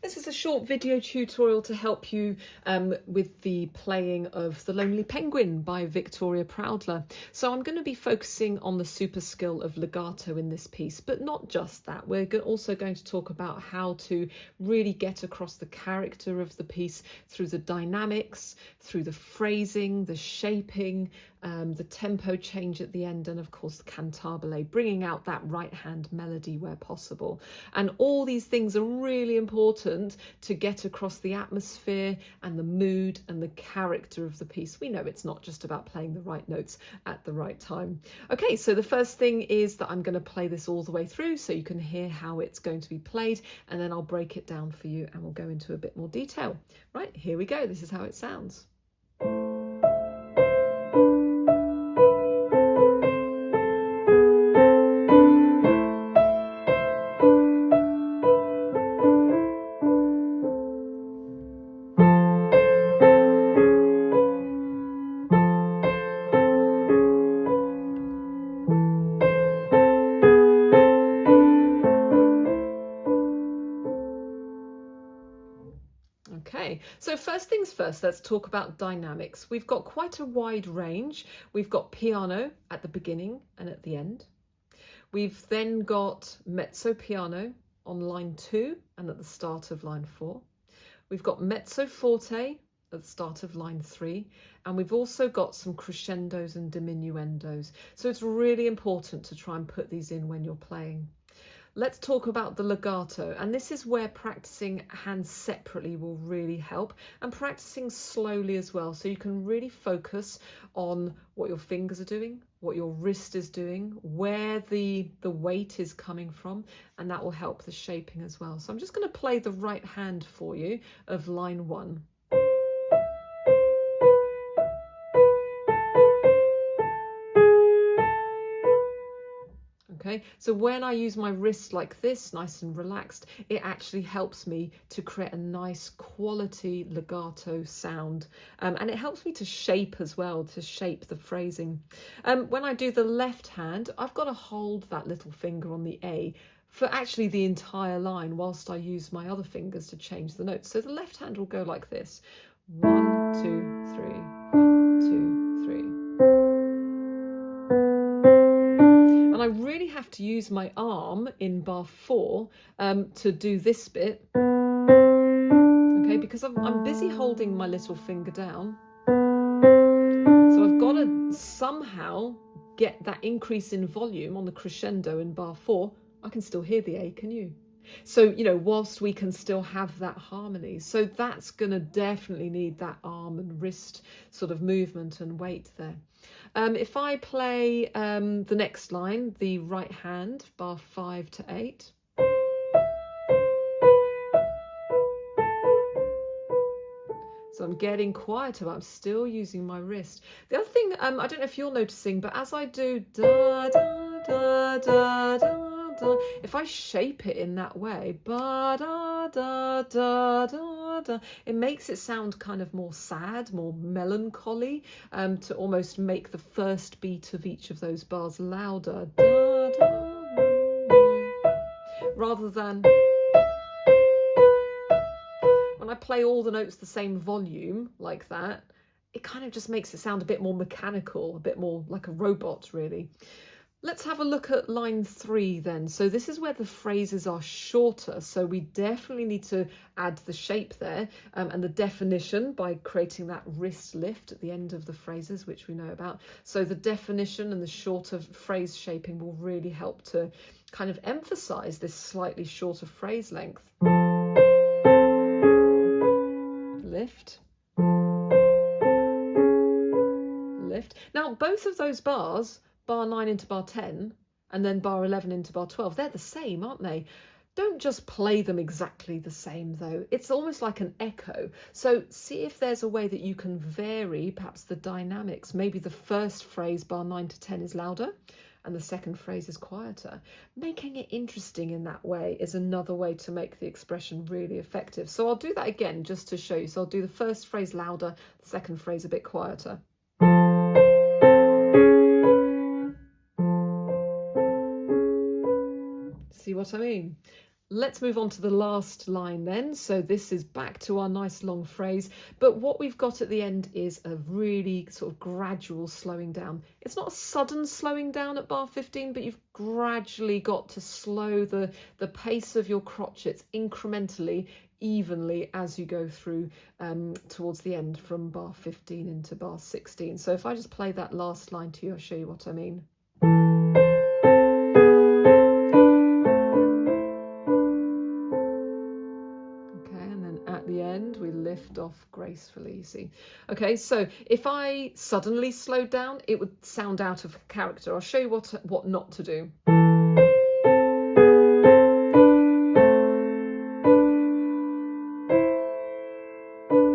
This is a short video tutorial to help you with the playing of The Lonely Penguin by Victoria Proudler. So I'm going to be focusing on the super skill of legato in this piece, but not just that. We're also going to talk about how to really get across the character of the piece through the dynamics, through the phrasing, the shaping, the tempo change at the end, and of course the cantabile, bringing out that right hand melody where possible. And all these things are really important to get across the atmosphere and the mood and the character of the piece. We know it's not just about playing the right notes at the right time. Okay, so the first thing is that I'm going to play this all the way through so you can hear how it's going to be played, and then I'll break it down for you and we'll go into a bit more detail. Right, here we go. This is how it sounds. Okay, so first things first, let's talk about dynamics. We've got quite a wide range. We've got piano at the beginning and at the end. We've then got mezzo piano on line 2 and at the start of line 4. We've got mezzo forte at the start of line 3, and we've also got some crescendos and diminuendos. So it's really important to try and put these in when you're playing. Let's talk about the legato, and this is where practicing hands separately will really help, and practicing slowly as well, so you can really focus on what your fingers are doing, what your wrist is doing, where the weight is coming from, and that will help the shaping as well. So I'm just going to play the right hand for you of line 1. Okay, so when I use my wrist like this, nice and relaxed, it actually helps me to create a nice quality legato sound. And it helps me to shape as well, to shape the phrasing. When I do the left hand, I've got to hold that little finger on the A for actually the entire line, whilst I use my other fingers to change the notes. So the left hand will go like this. 1, 2, 3, 1, 2, 3. And I really have to use my arm in bar 4 to do this bit, okay, because I'm busy holding my little finger down. So I've got to somehow get that increase in volume on the crescendo in bar 4. I can still hear the A, can you? So, you know, whilst we can still have that harmony. So that's going to definitely need that arm and wrist sort of movement and weight there. If I play the next line, the right hand, bar 5 to 8. So I'm getting quieter, but I'm still using my wrist. The other thing, I don't know if you're noticing, but as I do da da da da da da, if I shape it in that way, ba da da da da da, it makes it sound kind of more sad, more melancholy, to almost make the first beat of each of those bars louder, da da, rather than when I play all the notes the same volume like that, it kind of just makes it sound a bit more mechanical, a bit more like a robot, really. Let's have a look at line 3 then. So this is where the phrases are shorter, so we definitely need to add the shape there and the definition by creating that wrist lift at the end of the phrases, which we know about. So the definition and the shorter phrase shaping will really help to kind of emphasize this slightly shorter phrase length. Lift, lift. Now both of those bars, bar 9 into bar 10 and then bar 11 into bar 12, they're the same, aren't they? Don't just play them exactly the same though. It's almost like an echo. So see if there's a way that you can vary perhaps the dynamics. Maybe the first phrase, bar 9 to 10, is louder and the second phrase is quieter. Making it interesting in that way is another way to make the expression really effective. So I'll do that again just to show you. So I'll do the first phrase louder, the second phrase a bit quieter. See what I mean? Let's move on to the last line then. So this is back to our nice long phrase, but what we've got at the end is a really sort of gradual slowing down. It's not a sudden slowing down at bar 15, but you've gradually got to slow the pace of your crotchets incrementally, evenly as you go through towards the end from bar 15 into bar 16. So if I just play that last line to you, I'll show you what I mean. At the end, we lift off gracefully, you see. Okay, so if I suddenly slowed down, it would sound out of character. I'll show you what not to do. Do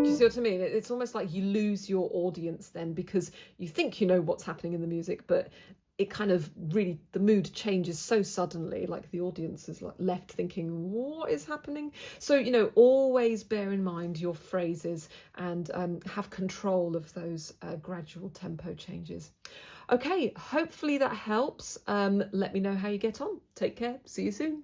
you see what I mean? It's almost like you lose your audience then, because you think you know what's happening in the music, but it kind of really, the mood changes so suddenly, like the audience is like left thinking, what is happening? So, you know, always bear in mind your phrases and have control of those gradual tempo changes. Okay, hopefully that helps. Let me know how you get on. Take care. See you soon.